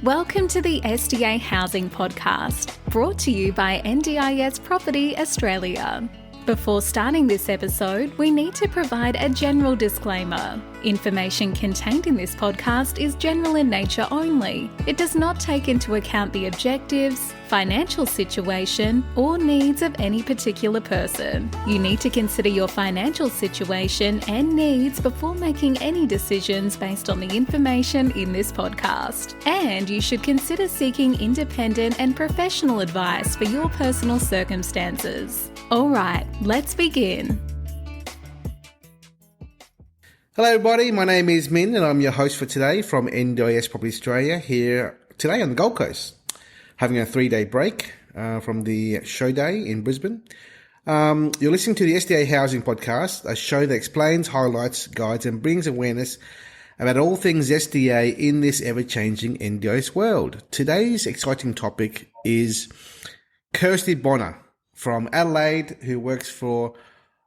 Welcome to the SDA Housing Podcast, brought to you by NDIS Property Australia. Before starting this episode, we need to provide a general disclaimer. Information contained in this podcast is general in nature only. It does not take into account the objectives, financial situation, or needs of any particular person. You need to consider your financial situation and needs before making any decisions based on the information in this podcast. And you should consider seeking independent and professional advice for your personal circumstances. All right, let's begin. Hello everybody, my name is Minh and I'm your host for today from NDIS Property Australia here today on the Gold Coast. Having a 3-day break from the show day in Brisbane. You're listening to the SDA Housing Podcast, a show that explains, highlights, guides and brings awareness about all things SDA in this ever-changing NDIS world. Today's exciting topic is Kirsty Bonner from Adelaide, who works for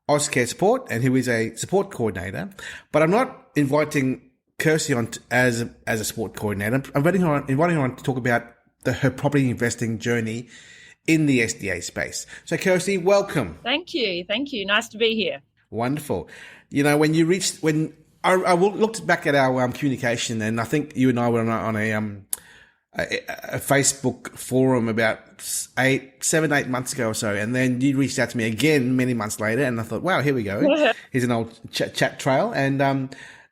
Australian Support and who is a support coordinator. But I'm not inviting Kirsty on as a support coordinator. I'm inviting her on to talk about her property investing journey in the SDA space. So Kirsty, welcome. Thank you. Nice to be here. Wonderful. You know, when I looked back at our communication, and I think you and I were on a Facebook forum about 7-8 months ago or so, and then you reached out to me again many months later, and I thought, wow, here we go. Here's an old chat trail,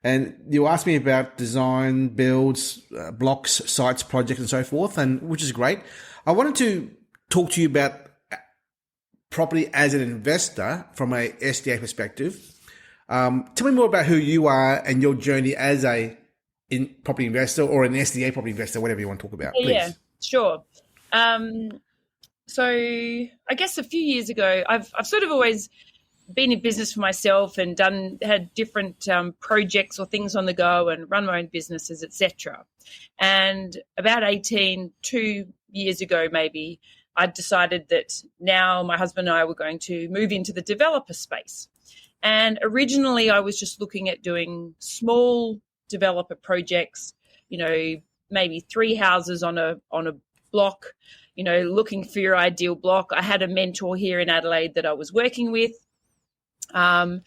and you asked me about design, builds, blocks, sites, projects, and so forth, and which is great. I wanted to talk to you about property as an investor from a SDA perspective. Tell me more about who you are and your journey as a property investor or an SDA property investor, whatever you want to talk about, please. Yeah, sure. So I guess a few years ago, I've sort of always been in business for myself and had different projects or things on the go and run my own businesses, etc. And about 2 years ago, maybe, I decided that now my husband and I were going to move into the developer space. And originally I was just looking at doing small developer projects, you know, maybe 3 houses on a block, you know, looking for your ideal block. I had a mentor here in Adelaide that I was working with, and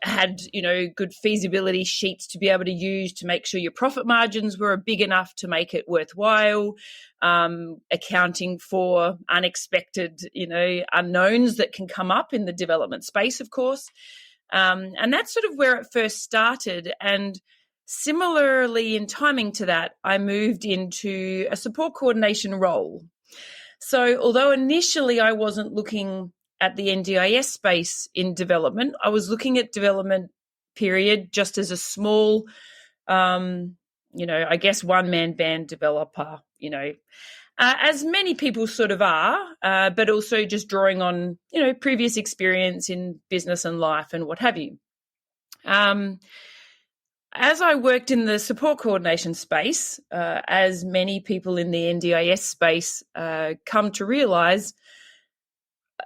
had, you know, good feasibility sheets to be able to use to make sure your profit margins were big enough to make it worthwhile, accounting for unexpected, you know, unknowns that can come up in the development space, of course. And that's sort of where it first started. And similarly in timing to that, I moved into a support coordination role. So although initially I wasn't looking at the NDIS space in development, I was looking at development period just as a small, you know, I guess one-man band developer, you know, as many people sort of are, but also just drawing on, you know, previous experience in business and life and what have you. As I worked in the support coordination space, as many people in the NDIS space come to realise,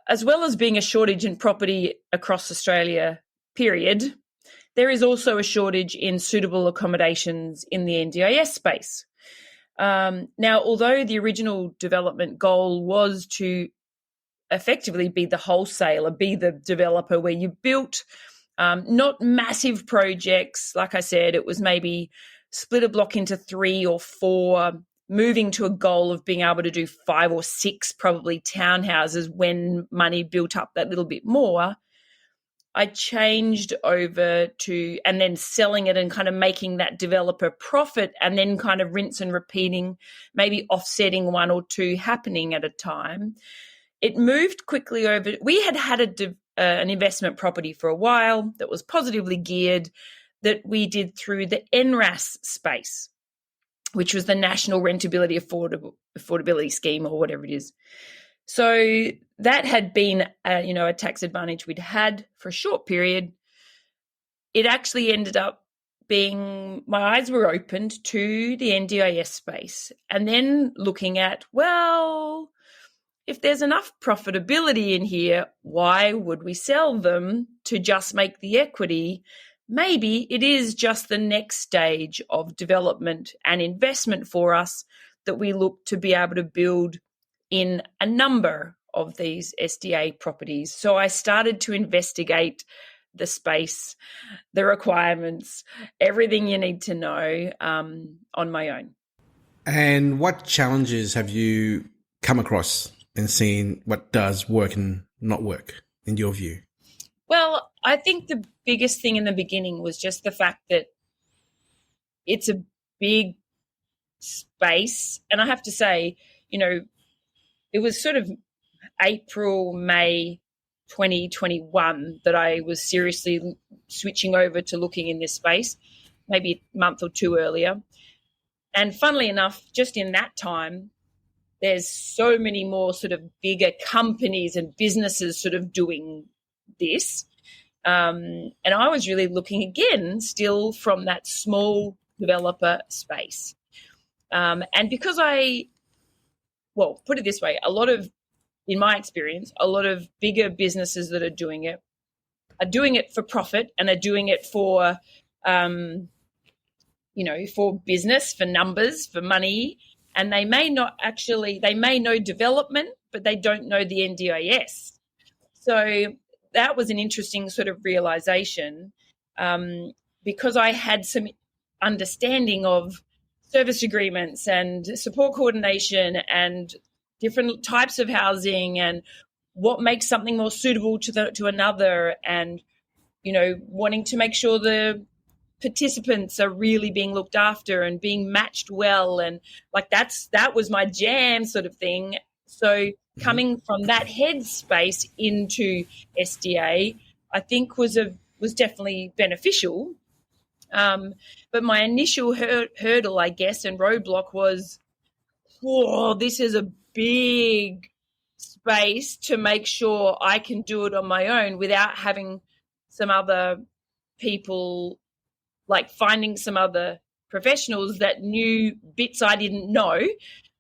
as well as being a shortage in property across Australia, period, there is also a shortage in suitable accommodations in the NDIS space. Now, although the original development goal was to effectively be the wholesaler, be the developer where you built not massive projects, like I said, it was maybe split a block into 3 or 4, moving to a goal of being able to do 5 or 6 probably townhouses when money built up that little bit more. I changed over to, and then selling it and kind of making that developer profit and then kind of rinse and repeating, maybe offsetting 1 or 2 happening at a time. It moved quickly over. We had an investment property for a while that was positively geared that we did through the NRAS space, which was the National Rentability Affordability Scheme or whatever it is. So that had been, you know, a tax advantage we'd had for a short period. It actually ended up being, my eyes were opened to the NDIS space and then looking at, well, if there's enough profitability in here, why would we sell them to just make the equity maybe it is just the next stage of development and investment for us that we look to be able to build in a number of these SDA properties. So I started to investigate the space, the requirements, everything you need to know on my own. And what challenges have you come across and seen what does work and not work in your view? Well, I think the biggest thing in the beginning was just the fact that it's a big space. And I have to say, it was sort of April, May 2021 that I was seriously switching over to looking in this space, maybe a month or two earlier. And funnily enough, just in that time, there's so many more sort of bigger companies and businesses sort of doing this. And I was really looking again still from that small developer space. And because put it this way, in my experience, a lot of bigger businesses that are doing it for profit and are doing it for, for business, for numbers, for money. And they may know development, but they don't know the NDIS. So that was an interesting sort of realization because I had some understanding of service agreements and support coordination and different types of housing and what makes something more suitable to another, and wanting to make sure the participants are really being looked after and being matched well, and that was my jam sort of thing. So coming from that headspace into SDA, I think was definitely beneficial. But my initial hurdle, I guess, and roadblock was, this is a big space to make sure I can do it on my own without having some other people, like finding some other professionals that knew bits I didn't know.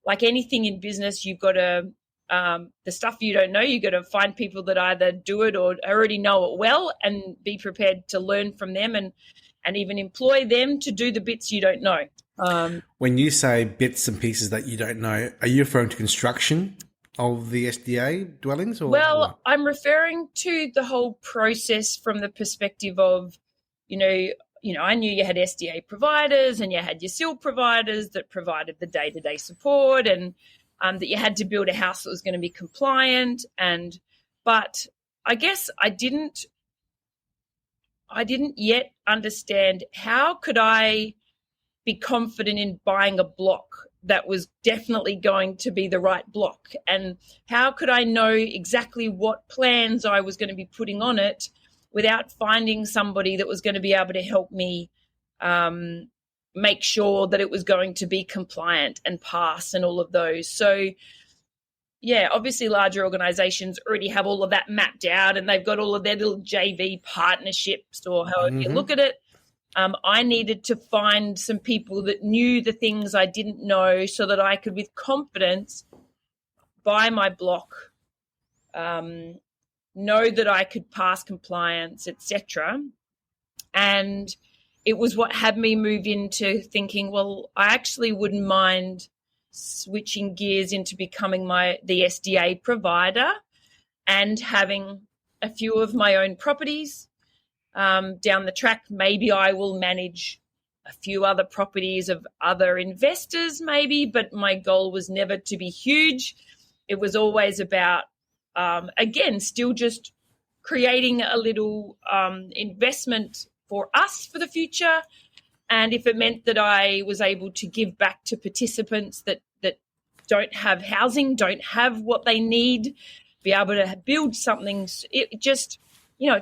Like anything in business, you've got to, the stuff you don't know, you've got to find people that either do it or already know it well and be prepared to learn from them and even employ them to do the bits you don't know. When you say bits and pieces that you don't know, are you referring to construction of the SDA dwellings? Or what? I'm referring to the whole process from the perspective of, I knew you had SDA providers and you had your SIL providers that provided the day-to-day support, and that you had to build a house that was going to be compliant. But I guess I didn't yet understand how could I be confident in buying a block that was definitely going to be the right block, and how could I know exactly what plans I was going to be putting on it without finding somebody that was going to be able to help me make sure that it was going to be compliant and pass and all of those. So, yeah, obviously larger organisations already have all of that mapped out and they've got all of their little JV partnerships or however you look at it. I needed to find some people that knew the things I didn't know so that I could, with confidence, buy my block, know that I could pass compliance, etc. And it was what had me move into thinking, well, I actually wouldn't mind switching gears into becoming the SDA provider and having a few of my own properties. Down the track, maybe I will manage a few other properties of other investors maybe, but my goal was never to be huge. It was always about, again, still just creating a little investment for us for the future. And if it meant that I was able to give back to participants that don't have housing, don't have what they need, be able to build something, it just,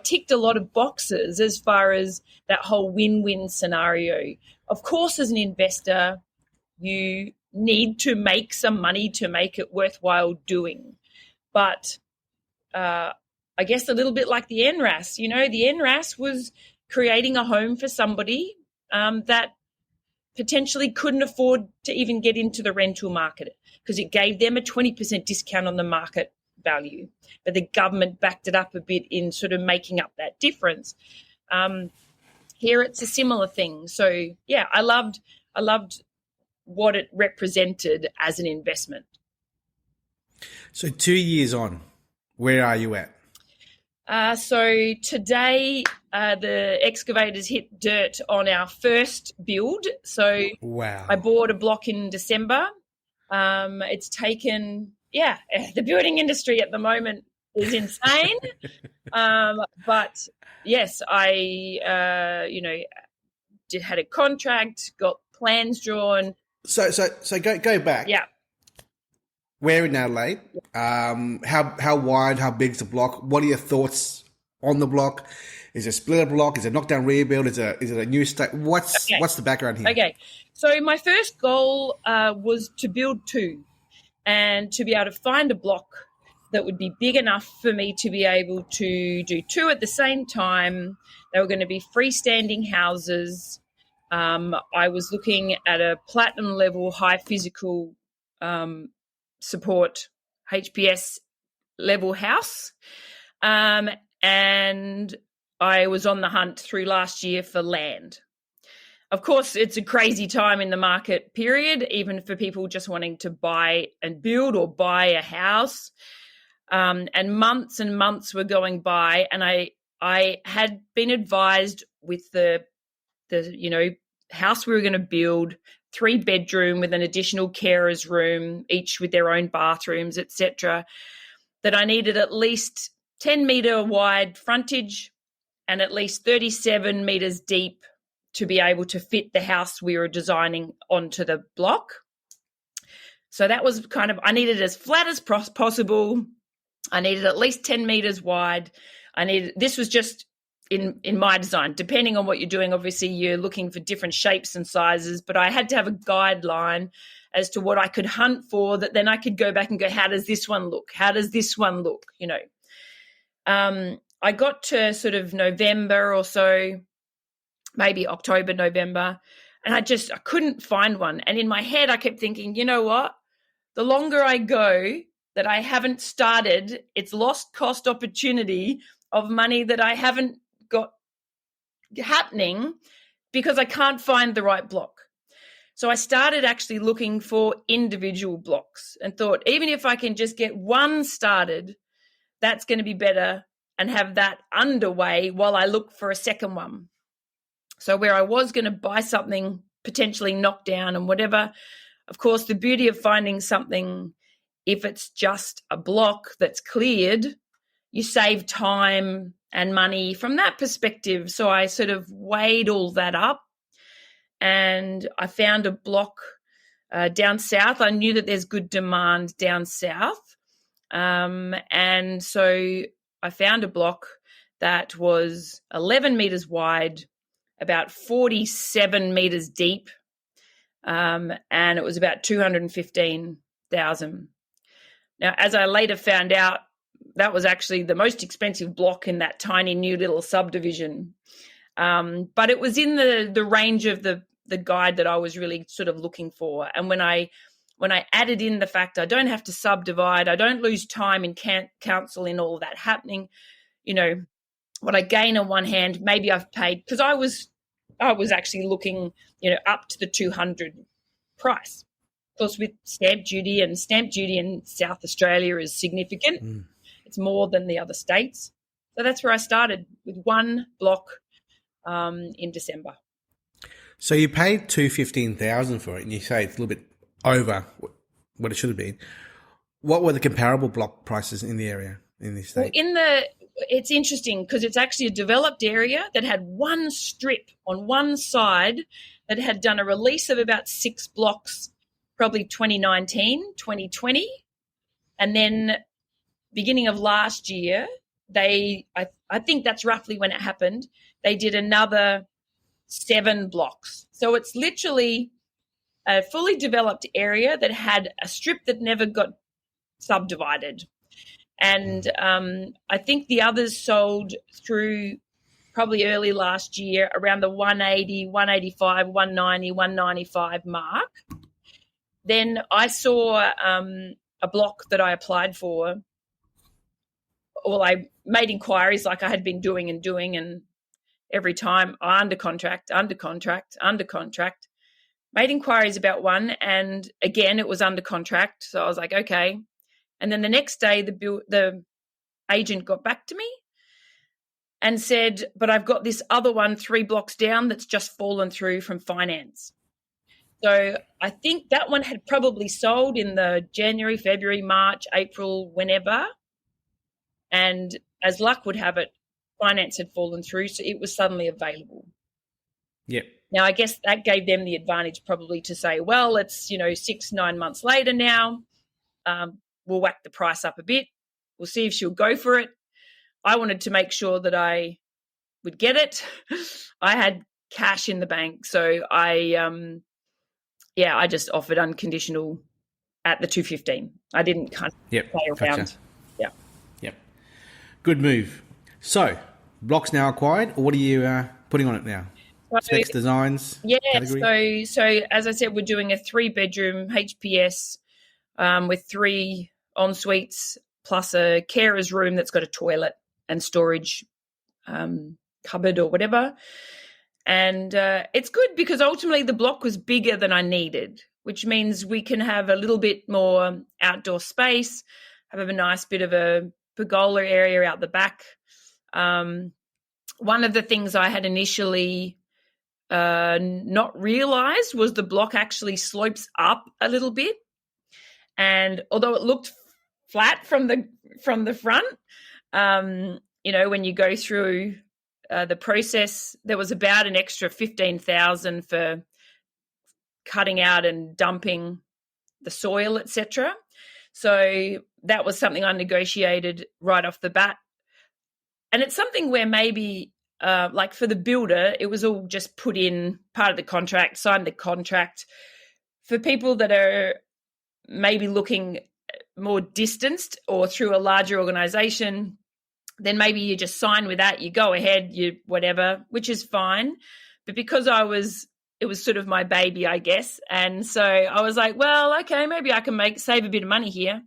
ticked a lot of boxes as far as that whole win-win scenario. Of course, as an investor, you need to make some money to make it worthwhile doing. But I guess a little bit like the NRAS, the NRAS was creating a home for somebody that potentially couldn't afford to even get into the rental market because it gave them a 20% discount on the market value. But the government backed it up a bit in sort of making up that difference. here it's a similar thing. So yeah, I loved what it represented as an investment. So 2 years on, where are you at? So today the excavators hit dirt on our first build. So Wow. I bought a block in December. It's taken, the building industry at the moment is insane. But yes, I, had a contract, got plans drawn. So go back. Yeah. We're in Adelaide. How wide, how big is the block? What are your thoughts on the block? Is it a split block? Is it a knockdown rebuild? Is it a new state? What's the background here? Okay. So my first goal was to build 2 and to be able to find a block that would be big enough for me to be able to do 2 at the same time. They were going to be freestanding houses. I was looking at a platinum level high physical support HPS level house. And I was on the hunt through last year for land. Of course, it's a crazy time in the market period, even for people just wanting to buy and build or buy a house. And months were going by, and I had been advised with the house we were going to build, 3-bedroom with an additional carer's room, each with their own bathrooms, etc., that I needed at least 10-metre wide frontage and at least 37 metres deep to be able to fit the house we were designing onto the block. So that was I needed it as flat as possible. I needed at least 10 metres wide. This was just in my design. Depending on what you're doing, obviously you're looking for different shapes and sizes, but I had to have a guideline as to what I could hunt for, that then I could go back and go, how does this one look? How does this one look? I got to sort of November or so, maybe October, November, and I couldn't find one. And in my head, I kept thinking, you know what? The longer I go that I haven't started, it's lost cost opportunity of money that I haven't got happening because I can't find the right block. So I started actually looking for individual blocks and thought, even if I can just get one started, that's going to be better, and have that underway while I look for a second one. So where I was going to buy something, potentially knock down and whatever, of course, the beauty of finding something, if it's just a block that's cleared, you save time and money from that perspective. So I sort of weighed all that up, and I found a block down south. I knew that there's good demand down south. And so I found a block that was 11 metres wide, about 47 metres deep, and it was about 215,000. Now, as I later found out, that was actually the most expensive block in that tiny new little subdivision. But it was in the range of the guide that I was really sort of looking for. And when I added in the fact I don't have to subdivide, I don't lose time in council in all of that happening, what I gain on one hand, maybe I've paid, because I was actually looking, up to the 200 price. Of course, with stamp duty in South Australia is significant. Mm. It's more than the other states. So that's where I started, with one block in December. So you paid $215,000 for it, and you say it's a little bit over what it should have been. What were the comparable block prices in the area in this state? Well, it's interesting because it's actually a developed area that had one strip on one side that had done a release of about 6 blocks, probably 2019, 2020. And then beginning of last year, I think that's roughly when it happened, they did another 7 blocks. So it's literally a fully developed area that had a strip that never got subdivided. And I think the others sold through probably early last year around the 180, 185, 190, 195 mark. Then I saw a block that I applied for. Well, I made inquiries like I had been doing, and every time, under contract. Made inquiries about one, and again, it was under contract. So I was like, okay. And then the next day, the agent got back to me and said, but I've got this other one 3 blocks down that's just fallen through from finance. So I think that one had probably sold in the January, February, March, April, whenever. And as luck would have it, finance had fallen through, so it was suddenly available. Yep. Now, I guess that gave them the advantage probably to say, well, it's, 6-9 months later now. We'll whack the price up a bit. We'll see if she'll go for it. I wanted to make sure that I would get it. I had cash in the bank. So I just offered unconditional at the 215. I didn't kind of play around. Gotcha. Yeah. Yep. Good move. So, blocks now acquired, or what are you putting on it now? Specs, designs, category? So as I said, we're doing a 3-bedroom HPS with 3 en suites plus a carer's room that's got a toilet and storage cupboard or whatever. And it's good because ultimately the block was bigger than I needed, which means we can have a little bit more outdoor space, have a nice bit of a pergola area out the back. One of the things I had initially not realized was the block actually slopes up a little bit. And although it looked flat from the front, when you go through the process, there was about an extra $15,000 for cutting out and dumping the soil, etc. So that was something I negotiated right off the bat. And it's something where maybe like for the builder, it was all just put in part of the contract, signed the contract. For people that are maybe looking more distanced or through a larger organization, then maybe you just sign with that, you go ahead, you whatever, which is fine. But because it was sort of my baby, I guess. And so I was like, well, okay, maybe I can save a bit of money here.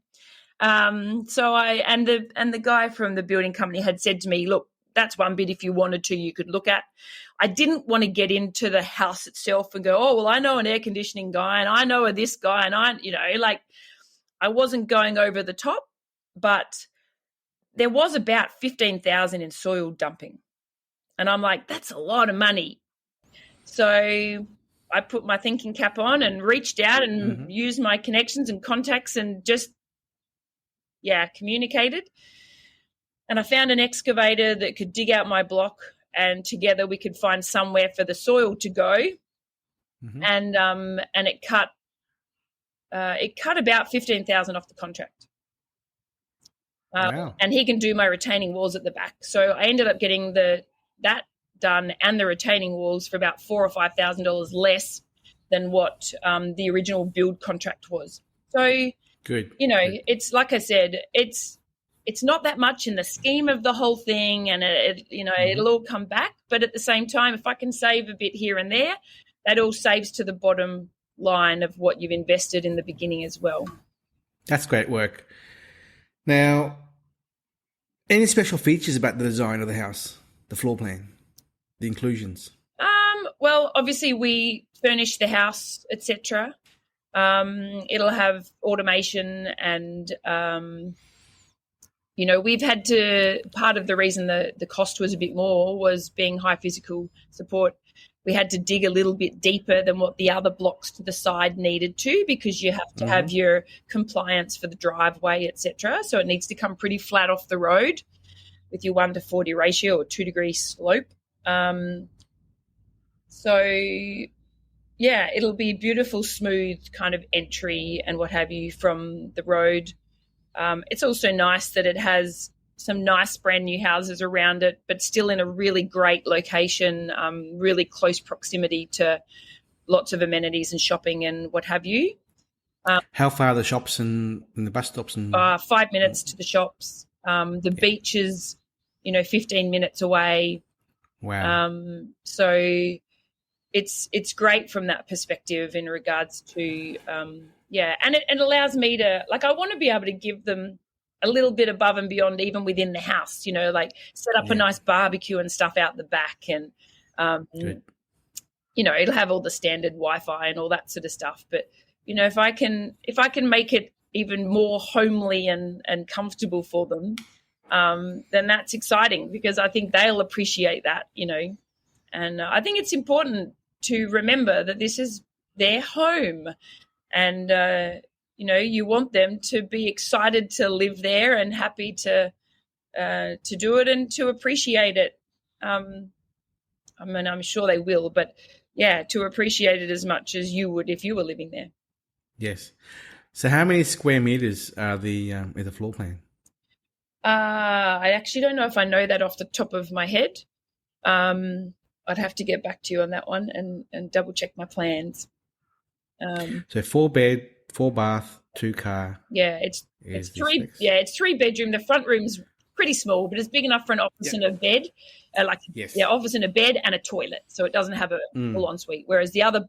So the guy from the building company had said to me, look, that's one bit if you wanted to, you could look at. I didn't want to get into the house itself and go, oh, well, I know an air conditioning guy and I know this guy and I wasn't going over the top, but there was about $15,000 in soil dumping. And I'm like, that's a lot of money. So I put my thinking cap on and reached out and used my connections and contacts and just, communicated. And I found an excavator that could dig out my block, and together we could find somewhere for the soil to go. And it cut about $15,000 off the contract. Wow. And he can do my retaining walls at the back. So I ended up getting that done and the retaining walls for about $4,000 or $5,000 less than what the original build contract was. So, good. It's like I said, it's not that much in the scheme of the whole thing, and it'll all come back. But at the same time, if I can save a bit here and there, that all saves to the bottom line of what you've invested in the beginning as well. That's great work. Now, any special features about the design of the house, the floor plan, the inclusions? Well, obviously we furnish the house, etc. It'll have automation and we've had to, part of the reason the cost was a bit more was being high physical support. We had to dig a little bit deeper than what the other blocks to the side needed to, because you have to have your compliance for the driveway, etc. So it needs to come pretty flat off the road with your 1:40 ratio or 2-degree slope. It'll be beautiful, smooth kind of entry and what have you from the road. It's also nice that it has some nice brand new houses around it, but still in a really great location, really close proximity to lots of amenities and shopping and what have you. How far are the shops and the bus stops? 5 minutes to the shops. The beach is, 15 minutes away. Wow. So it's great from that perspective in regards to, and it allows me to, I want to be able to give them a little bit above and beyond even within the house, like set up a nice barbecue and stuff out the back, and it'll have all the standard Wi-Fi and all that sort of stuff. But if I can make it even more homely and comfortable for them, then that's exciting, because I think they'll appreciate that, and I think it's important to remember that this is their home, and you want them to be excited to live there and happy to do it and to appreciate it. I'm sure they will, but to appreciate it as much as you would if you were living there. Yes. So how many square meters are the floor plan? I actually don't know if I know that off the top of my head. I'd have to get back to you on that one and double check my plans. So 4 bed, 4 bath, 2 car. Yeah, it's 3. Yeah, it's 3 bedroom. The front room's pretty small, but it's big enough for an office and a bed. Office and a bed and a toilet, so it doesn't have a full ensuite. Whereas the other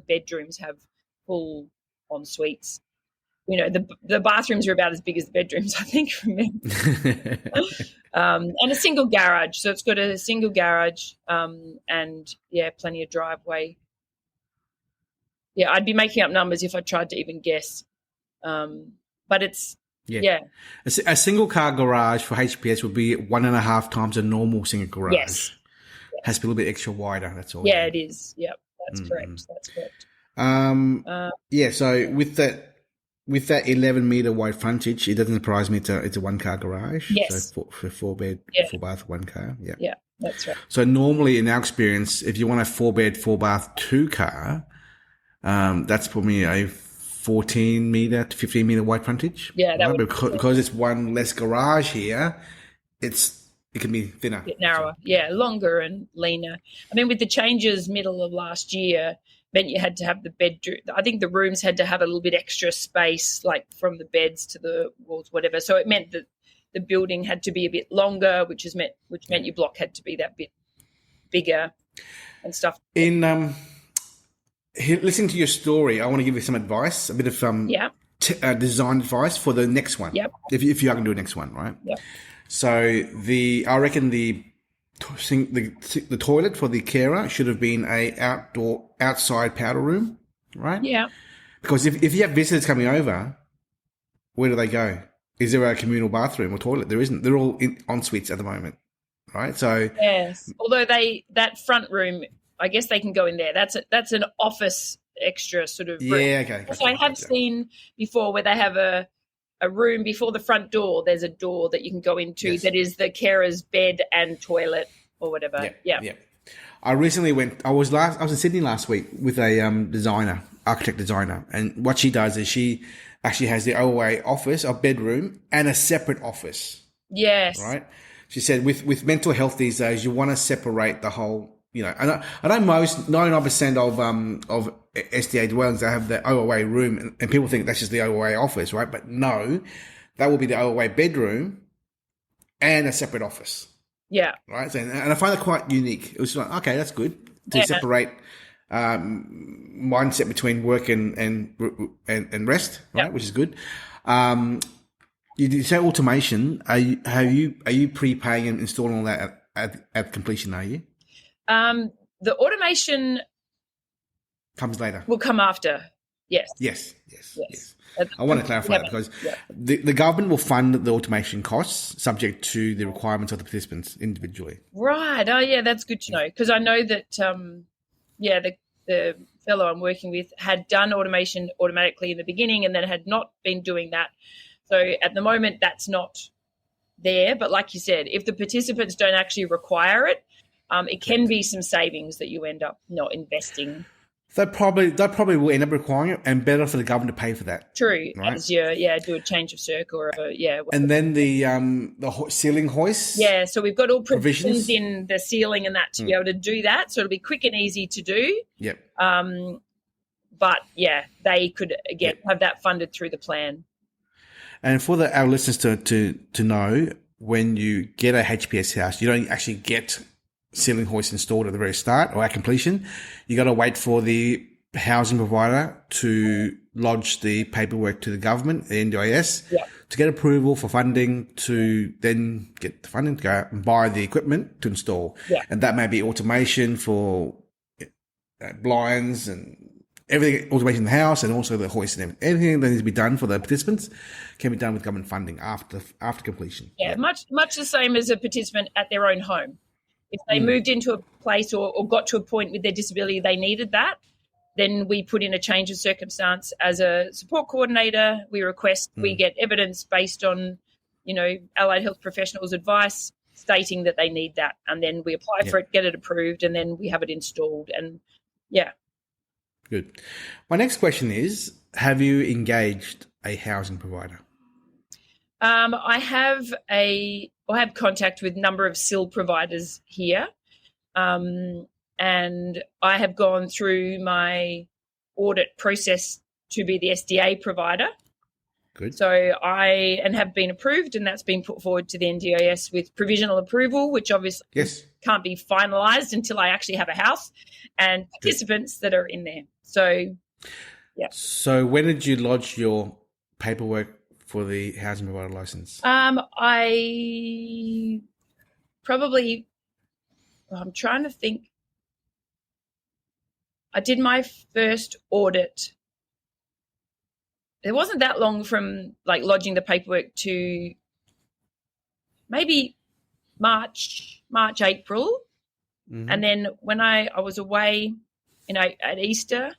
bedrooms have full ensuites. The bathrooms are about as big as the bedrooms, I think, from memory. And a single garage. So it's got a single garage and, plenty of driveway. Yeah, I'd be making up numbers if I tried to even guess. But it's, A single car garage for HPS would be 1.5 times a normal single garage. Yes. Has to be a little bit extra wider, that's all. Yeah, it is. Yep, that's correct. That's correct. So with that 11 meter wide frontage, it doesn't surprise me it's a 1 car garage. Yes. So for 4 bed, 4 bath, 1 car. Yeah. Yeah, that's right. So normally in our experience, if you want a 4 bed, 4 bath, 2 car, that's probably a 14 meter to 15 meter wide frontage. Yeah, that would because it's one less garage here. It can be thinner, a bit narrower. Yeah, longer and leaner. I mean, with the changes middle of last year, meant you had to have the bedroom. I think the rooms had to have a little bit extra space, like from the beds to the walls, whatever. So it meant that the building had to be a bit longer, which meant your block had to be that bit bigger and stuff. In listening to your story, I want to give you some advice, a bit of design advice for the next one. Yep. If you are going to do a next one, right? Yep. So I reckon the toilet for the carer should have been outside powder room, right? Yeah. Because if you have visitors coming over, where do they go? Is there a communal bathroom or toilet? There isn't. They're all en suites at the moment, right? So yes, although that front room, I guess they can go in there. That's an office extra sort of room. Yeah, okay. So I have seen before where they have a room before the front door. There's a door that you can go into that is the carer's bed and toilet or whatever. Yeah. I recently I was in Sydney last week with a architect designer, and what she does is she actually has the OOA office, a bedroom, and a separate office. Yes. Right? She said with mental health these days, you want to separate the whole, and I know most 99% of SDA dwellings, they have the OOA room, and people think that's just the OOA office, right? But no, that will be the OOA bedroom and a separate office. Yeah. Right. So, and I find that quite unique. It was like, okay, that's good to separate mindset between work and rest, right? Which is good. You say automation. Are you prepaying and installing all that at completion? Are you? The automation comes later. Will come after. Yes. Yes. I want to clarify that because the government will fund the automation costs subject to the requirements of the participants individually. Right. Oh, yeah, that's good to know, because I know that, the fellow I'm working with had done automation automatically in the beginning and then had not been doing that. So at the moment, that's not there. But like you said, if the participants don't actually require it, it can be some savings that you end up not investing. They probably will end up requiring it, and better for the government to pay for that. True, right? As you do a change of circle or and then the ceiling hoist. Yeah, so we've got all provisions in the ceiling and that to be able to do that. So it'll be quick and easy to do. Yep. But they could again have that funded through the plan. And for our listeners to know, when you get a HPS house, you don't actually get ceiling hoist installed at the very start or at completion. You got to wait for the housing provider to lodge the paperwork to the government, the NDIS. Yeah. to get approval for funding to then get the funding to go out and buy the equipment to install. Yeah. And that may be automation for blinds and everything, automation in the house, and also the hoist and everything. Anything that needs to be done for the participants can be done with government funding after completion. Yeah, much the same as a participant at their own home. If they moved into a place or got to a point with their disability they needed that, then we put in a change of circumstance as a support coordinator. We request we get evidence based on, allied health professionals' advice stating that they need that, and then we apply for it, get it approved, and then we have it installed. And Good. My next question is, have you engaged a housing provider? I have contact with a number of SIL providers here, and I have gone through my audit process to be the SDA provider. Good. So I have been approved, and that's been put forward to the NDIS with provisional approval, which obviously can't be finalised until I actually have a house and participants that are in there. So, yeah. So when did you lodge your paperwork for the housing provider license? I'm trying to think. I did my first audit. It wasn't that long from lodging the paperwork to maybe March, April. Mm-hmm. And then when I was away at Easter,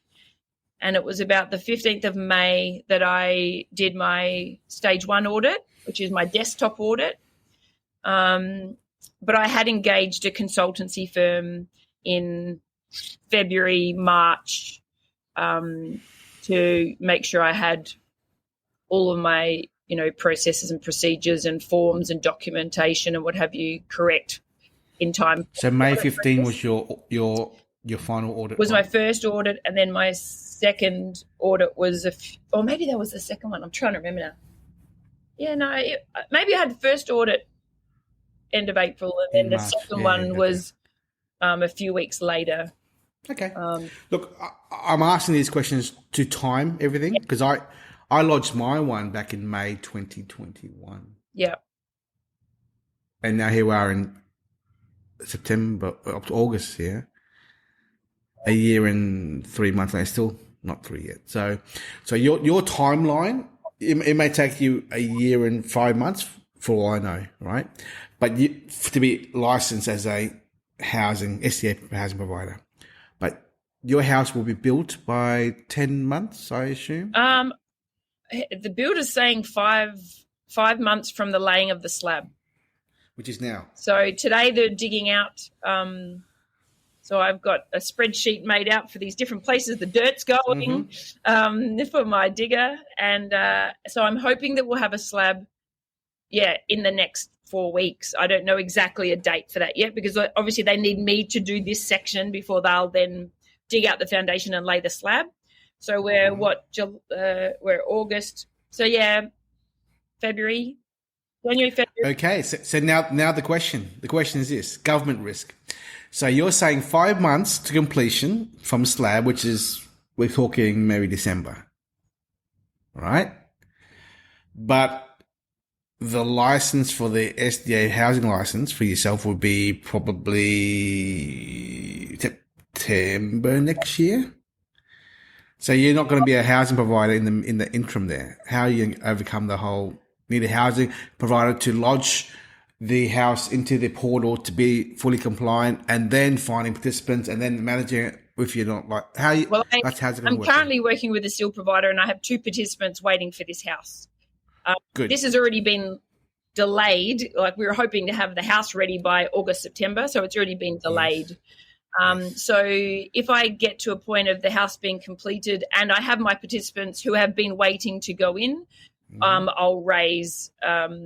and it was about the 15th of May that I did my stage 1 audit, which is my desktop audit. But I had engaged a consultancy firm in February, March, to make sure I had all of my, processes and procedures and forms and documentation and what have you correct in time. So May 15 was your final audit? Was my first audit, and then my second audit was or maybe that was the second one. I'm trying to remember now. Yeah, no, maybe I had the first audit end of April, and then the second one was a few weeks later. Okay. Look, I'm asking these questions to time everything because I lodged my one back in May 2021. Yeah. And now here we are in September, up to August here. A year and 3 months later, still not 3 yet. So your timeline, it may take you a year and 5 months for all I know, right? But to be licensed as a SDA housing provider. But your house will be built by 10 months, I assume? The builder's saying five months from the laying of the slab. Which is now. So today they're digging out. So I've got a spreadsheet made out for these different places the dirt's going for my digger. And so I'm hoping that we'll have a slab, in the next 4 weeks. I don't know exactly a date for that yet because obviously they need me to do this section before they'll then dig out the foundation and lay the slab. So we're August. So January, February. Okay, so now the question is this: government risk. So you're saying 5 months to completion from slab, which is we're talking maybe December, right? But the license for the SDA housing license for yourself would be probably September next year. So you're not going to be a housing provider in the interim there. How are you going to overcome the whole need a housing provider to lodge the house into the portal to be fully compliant, and then finding participants and then managing it if you're not how's it going to work? I'm currently working with a SIL provider, and I have 2 participants waiting for this house. Good. This has already been delayed. We were hoping to have the house ready by August, September, so it's already been delayed. Yes. So if I get to a point of the house being completed and I have my participants who have been waiting to go in, I'll raise, I'll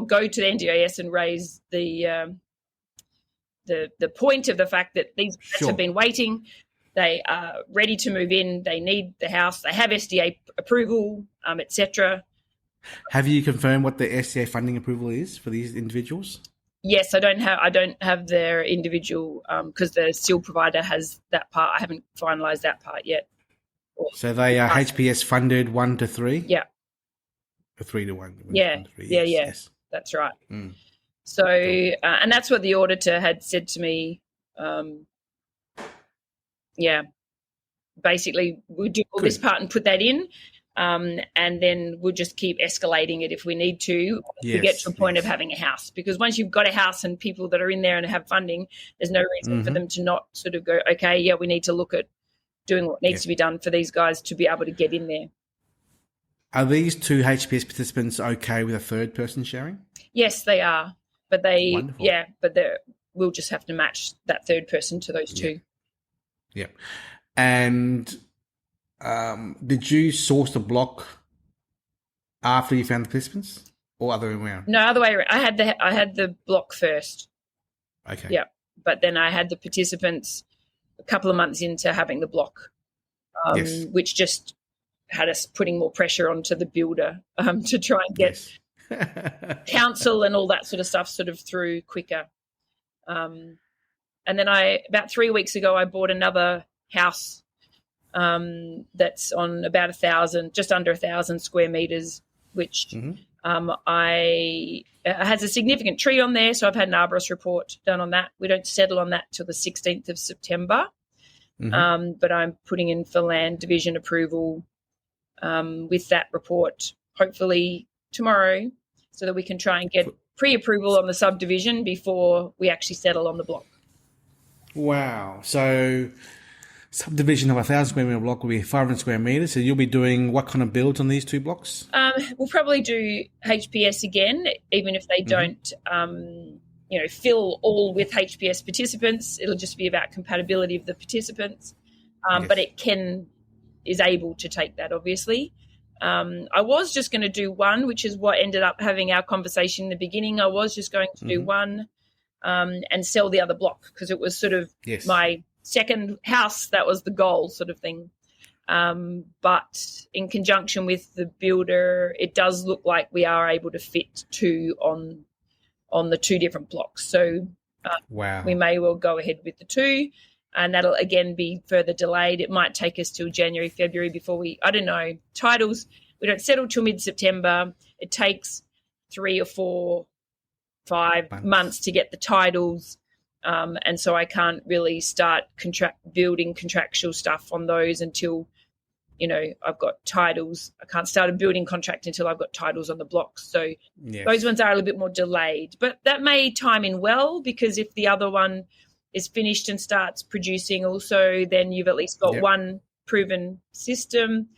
go to the NDIS and raise the point of the fact that these guys have been waiting. They are ready to move in. They need the house. They have SDA approval, etc. Have you confirmed what the SDA funding approval is for these individuals? Yes, I don't have their individual because the SIL provider has that part. I haven't finalised that part yet. So they are HPS funded 1 to 3? Yeah. Or 3 to 1? Yeah. 1 to 3, Yeah. yes, Yeah. yes. That's right. Mm. So, and that's what the auditor had said to me. Basically we'll do all this part and put that in. And then we'll just keep escalating it if we need to get to a point of having a house. Because once you've got a house and people that are in there and have funding, there's no reason for them to not sort of go, okay, yeah, we need to look at doing what needs to be done for these guys to be able to get in there. Are these 2 HPS participants okay with a third person sharing? Yes, they are. But Wonderful. We'll just have to match that third person to those 2. Yeah. And did you source the block after you found the participants, or other way around? No, other way around. I had the block first. Okay. Yeah, but then I had the participants a couple of months into having the block, which just had us putting more pressure onto the builder to try and get council and all that sort of stuff sort of through quicker. And then about 3 weeks ago, I bought another house that's on about 1,000, just under 1,000 square meters, which has a significant tree on there. So I've had an arborist report done on that. We don't settle on that till the 16th of September. But I'm putting in for land division approval with that report, hopefully tomorrow, so that we can try and get pre-approval on the subdivision before we actually settle on the block. Wow. So subdivision of 1,000 square meter block will be 500 square meters. So you'll be doing what kind of builds on these 2 blocks? We'll probably do HPS again, even if they don't, fill all with HPS participants. It'll just be about compatibility of the participants. But it is able to take that, obviously. I was just going to do 1, which is what ended up having our conversation in the beginning. I was just going to do 1 and sell the other block, because it was sort of my second house. That was the goal sort of thing. But in conjunction with the builder, it does look like we are able to fit 2 on the 2 different blocks. So we may well go ahead with the 2. And that'll, again, be further delayed. It might take us till January, February before I don't know, titles, we don't settle till mid-September. It takes 3 or 4, 5 months to get the titles. And so I can't really start building contractual stuff on those until, I've got titles. I can't start a building contract until I've got titles on the blocks. So those ones are a little bit more delayed. But that may time in well, because if the other one is finished and starts producing also, then you've at least got 1 proven system,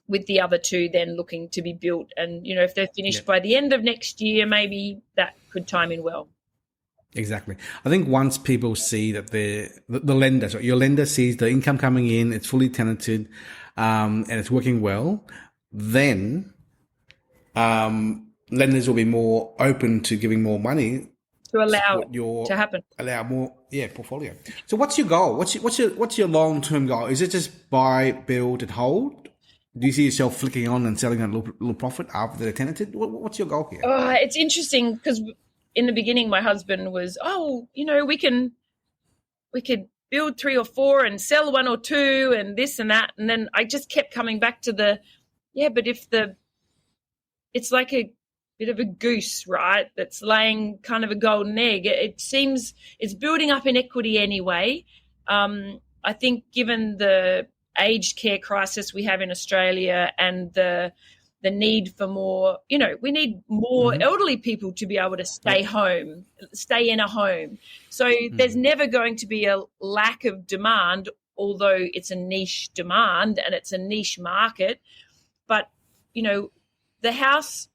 with the other 2 then looking to be built. And, if they're finished by the end of next year, maybe that could time in well. Exactly. I think once people see that the lender, so your lender sees the income coming in, it's fully tenanted, and it's working well, then lenders will be more open to giving more money to allow to happen. Allow more, portfolio. So what's your goal? What's your long-term goal? Is it just buy, build, and hold? Do you see yourself flicking on and selling a little profit after they're tenanted? What's your goal here? It's interesting, because in the beginning, my husband was, we could build 3 or 4 and sell 1 or 2 and this and that. And then I just kept coming back to but it's like a bit of a goose, right, that's laying kind of a golden egg. It seems it's building up in equity anyway. I think given the aged care crisis we have in Australia and the need for more, we need more elderly people to be able to stay home, stay in a home. So there's never going to be a lack of demand, although it's a niche demand and it's a niche market. But, the house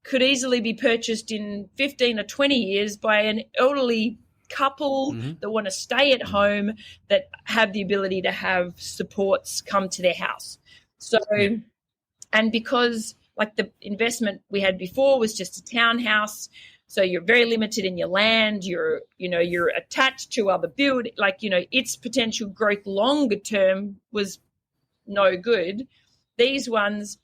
could easily be purchased in 15 or 20 years by an elderly couple that want to stay at home, that have the ability to have supports come to their house. So, and because like the investment we had before was just a townhouse, so you're very limited in your land, you're attached to other its potential growth longer term was no good. These ones,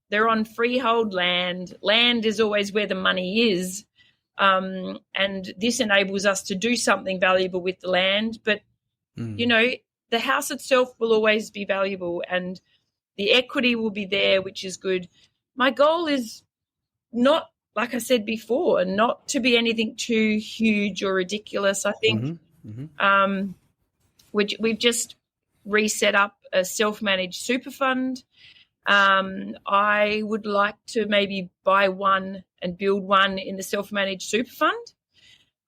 they're on freehold land. Land is always where the money is. And this enables us to do something valuable with the land. But, the house itself will always be valuable and the equity will be there, which is good. My goal is not, like I said before, not to be anything too huge or ridiculous. I think we've just reset up a self-managed super fund. I would like to maybe buy one and build one in the self-managed super fund.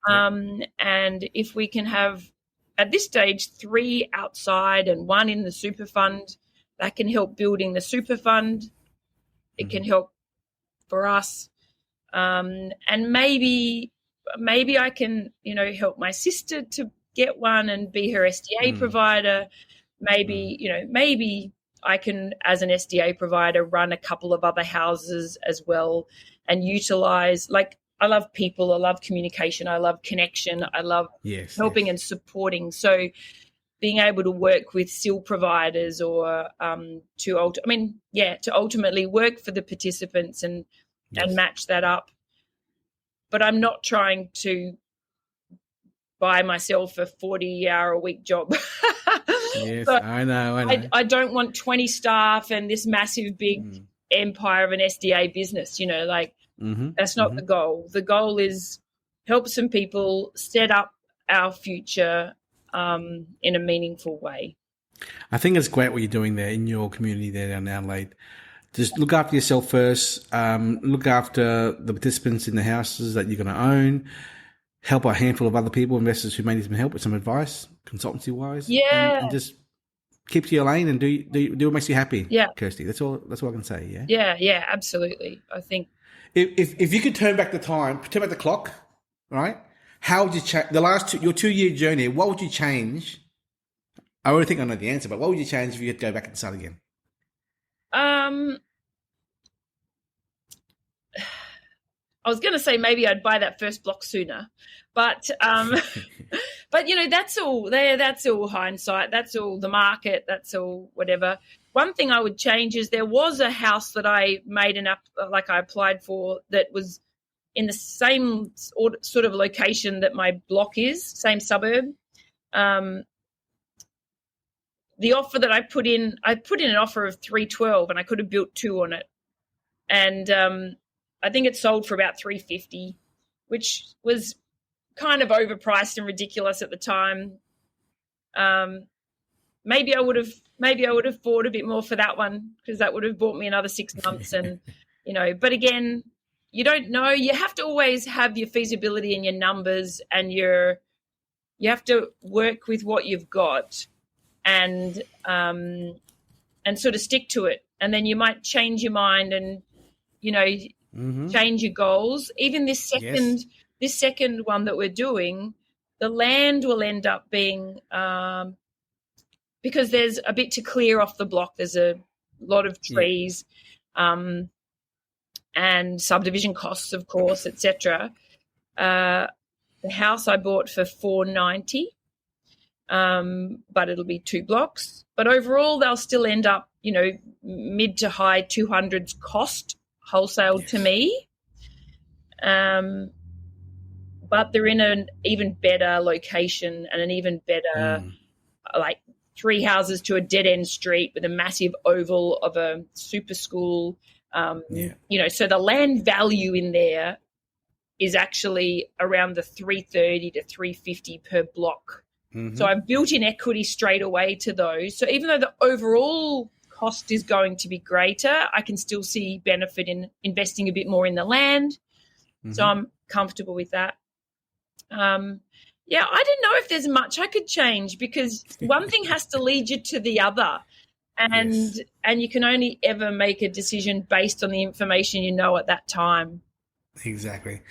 And if we can have, at this stage, 3 outside and 1 in the super fund, that can help building the super fund. It can help for us. And maybe I can, help my sister to get one and be her SDA provider. Maybe I can, as an SDA provider, run a couple of other houses as well and utilize, I love people, I love communication, I love connection, I love helping and supporting. So being able to work with SIL providers or to ultimately work for the participants and match that up. But I'm not trying to buy myself a 40-hour-a-week job. Yes, so I know. I don't want 20 staff and this massive big empire of an SDA business, that's not the goal. The goal is help some people set up our future in a meaningful way. I think it's great what you're doing there in your community there down in Adelaide. Just look after yourself first. Look after the participants in the houses that you're going to own. Help a handful of other people, investors who may need some help with some advice, consultancy-wise. Yeah. And just keep to your lane and do what makes you happy. Yeah. Kirsty, that's all I can say. Yeah. Yeah, absolutely. I think if you could turn back the clock, right? How would you change your 2-year journey? What would you change? I already think I know the answer, but what would you change if you could go back and start again? I was going to say maybe I'd buy that first block sooner, but that's all there. That's all hindsight. That's all the market. That's all whatever. One thing I would change is there was a house that I made I applied for that was in the same sort of location that my block is, same suburb. The offer that I put in an offer of 312 and I could have built 2 on it. And I think it sold for about 350, which was kind of overpriced and ridiculous at the time. Maybe I would have fought a bit more for that one because that would have bought me another 6 months. And, but again, you don't know. You have to always have your feasibility and your numbers and you have to work with what you've got and sort of stick to it. And then you might change your mind and, change your goals. Even this second one that we're doing, the land will end up being because there's a bit to clear off the block. There's a lot of trees and subdivision costs, of course, etc. The house I bought for $490, but it'll be 2 blocks. But overall, they'll still end up, mid to high 200s cost wholesale to me. But they're in an even better location and an even better, 3 houses to a dead-end street with a massive oval of a super school. So the land value in there is actually around the 330 to 350 per block. So I've built in equity straight away to those. So even though the overall cost is going to be greater, I can still see benefit in investing a bit more in the land. So I'm comfortable with that. I didn't know if there's much I could change because one thing has to lead you to the other. And you can only ever make a decision based on the information you know at that time. Exactly.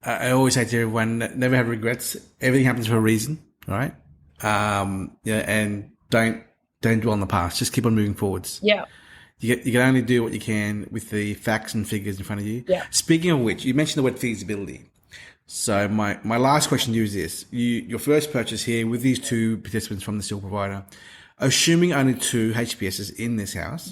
I always say to everyone, never have regrets. Everything happens for a reason, right? And don't dwell on the past. Just keep on moving forwards. Yeah. You can only do what you can with the facts and figures in front of you. Yeah. Speaking of which, you mentioned the word feasibility. So my last question to you is this. Your first purchase here with these 2 participants from the SIL provider, assuming only 2 HPSs in this house,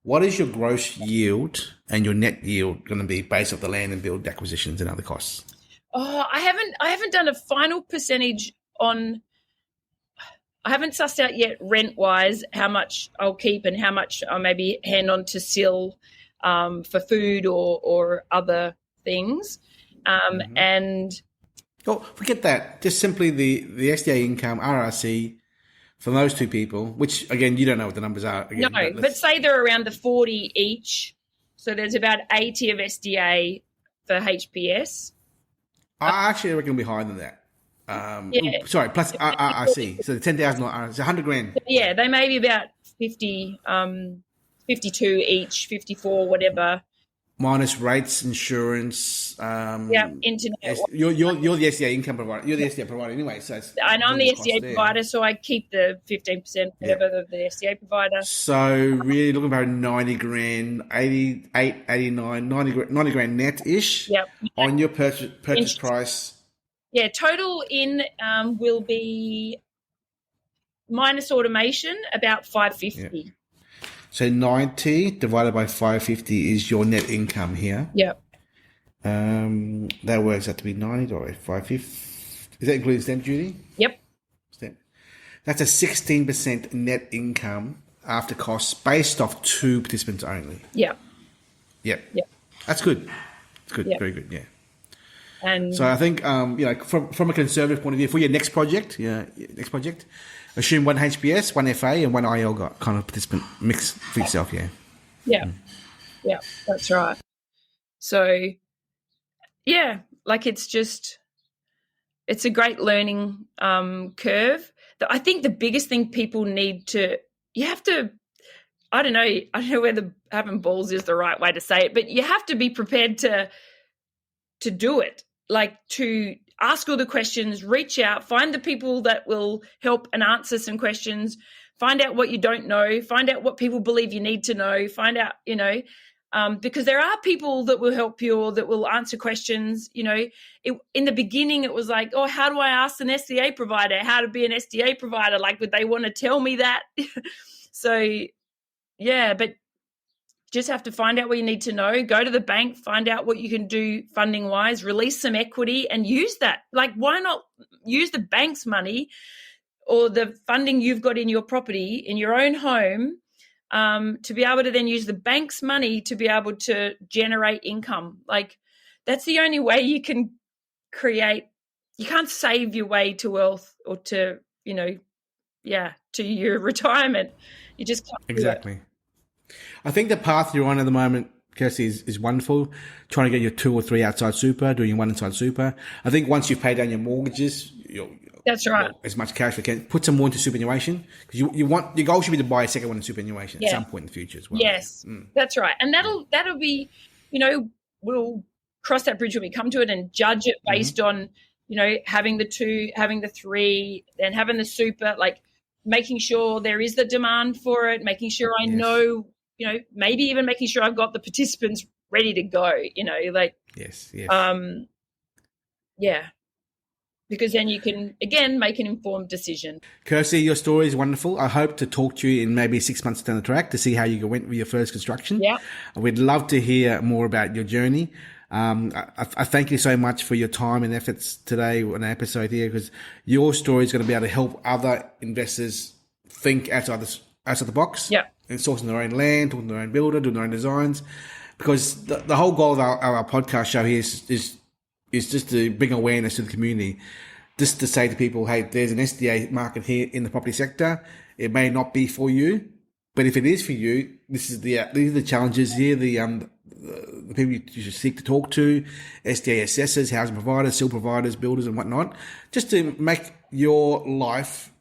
what is your gross yield and your net yield going to be based off the land and build acquisitions and other costs? Oh, I haven't done a final percentage on. I haven't sussed out yet rent-wise how much I'll keep and how much I'll maybe hand on to Sil for food or other things. And forget that. Just simply the SDA income, RRC, for those two people, which, again, you don't know what the numbers are. Again, no, but say they're around the 40 each. So there's about 80 of SDA for HPS. I actually reckon it'll be higher than that. Plus RRC. So the 10,000 it's 100 grand. Yeah, they may be about 50, 52 each, 54, whatever. Minus rates, insurance. Internet. You're the SDA income provider. You're the SDA provider anyway. So and I'm the SDA provider, so I keep the 15%, whatever, of the SDA provider. So really looking about 90 grand, 88, 89, 90 grand net-ish on your purchase price. Yeah, total in will be minus automation about 550. Yep. So 90 divided by 550 is your net income here. Yep. That works out to be 90 divided by 550. Is that including stamp duty? Yep. That's a 16% net income after costs based off 2 participants only. Yep. Yep. That's good. It's good. Yep. Very good. Yeah. And so I think from a conservative point of view, for your next project, assume 1 HPS, 1 FA, and 1 IL kind of participant mix for yourself. Yeah, that's right. So it's a great learning curve. I think the biggest thing people need to, I don't know whether having balls is the right way to say it, but you have to be prepared to do it. Like, to ask all the questions, reach out, find the people that will help and answer some questions, find out what you don't know, find out what people believe you need to know, find out, because there are people that will help you or that will answer questions. In the beginning it was like, oh, how do I ask an SDA provider how to be an SDA provider? Like, would they want to tell me that? So, yeah, but just have to find out what you need to know, go to the bank, find out what you can do funding-wise, release some equity and use that. Like, why not use the bank's money or the funding you've got in your property, in your own home, to be able to then use the bank's money to be able to generate income? Like, that's the only way you can create. You can't save your way to wealth or to, to your retirement. You just can't. Exactly. I think the path you're on at the moment, Kirsty, is wonderful. Trying to get your 2 or 3 outside super, doing 1 inside super. I think once you pay down your mortgages, that's right. As much cash as you can. Put some more into superannuation, because you want, your goal should be to buy a second one in superannuation at some point in the future as well. Yes, that's right. And that'll be, we'll cross that bridge when we come to it and judge it based on, having the 2, having the 3, then having the super, like making sure there is the demand for it, making sure I know, maybe even making sure I've got the participants ready to go, Yes. Because then you can, again, make an informed decision. Kirsty, your story is wonderful. I hope to talk to you in maybe 6 months down the track to see how you went with your first construction. Yeah. We'd love to hear more about your journey. I thank you so much for your time and efforts today on the episode here, because your story is going to be able to help other investors think outside the box. Yeah. And sourcing their own land, talking to their own builder, doing their own designs. Because the whole goal of our podcast show here is just to bring awareness to the community. Just to say to people, hey, there's an SDA market here in the property sector. It may not be for you, but if it is for you, these are the challenges here. The people you should seek to talk to, SDA assessors, housing providers, SIL providers, builders, and whatnot, just to make your life,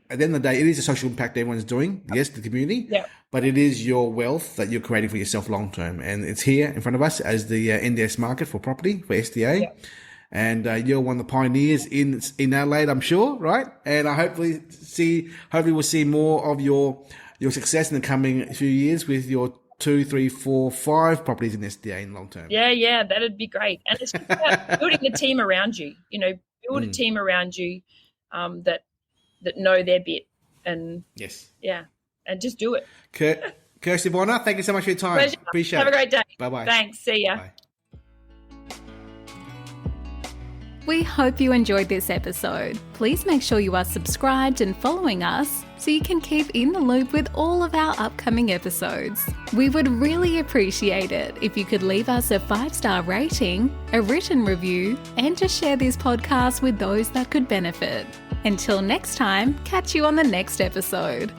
at the end of the day, it is a social impact everyone's doing. Yes, the community, but it is your wealth that you're creating for yourself long term, and it's here in front of us as the NDIS market for property for SDA. Yeah. And you're one of the pioneers in Adelaide, I'm sure, right? And I hopefully we'll see more of your success in the coming few years with your 2, 3, 4, 5 properties in SDA in long term. Yeah, that'd be great. And it's about building a team around you. Build a team around you that know their bit, and and just do it. Kirsty Bonner, thank you so much for your time. Pleasure. Appreciate it. Have a great day. Bye-bye. Thanks. See ya. Bye. We hope you enjoyed this episode. Please make sure you are subscribed and following us so you can keep in the loop with all of our upcoming episodes. We would really appreciate it if you could leave us a 5-star rating, a written review, and to share this podcast with those that could benefit. Until next time, catch you on the next episode.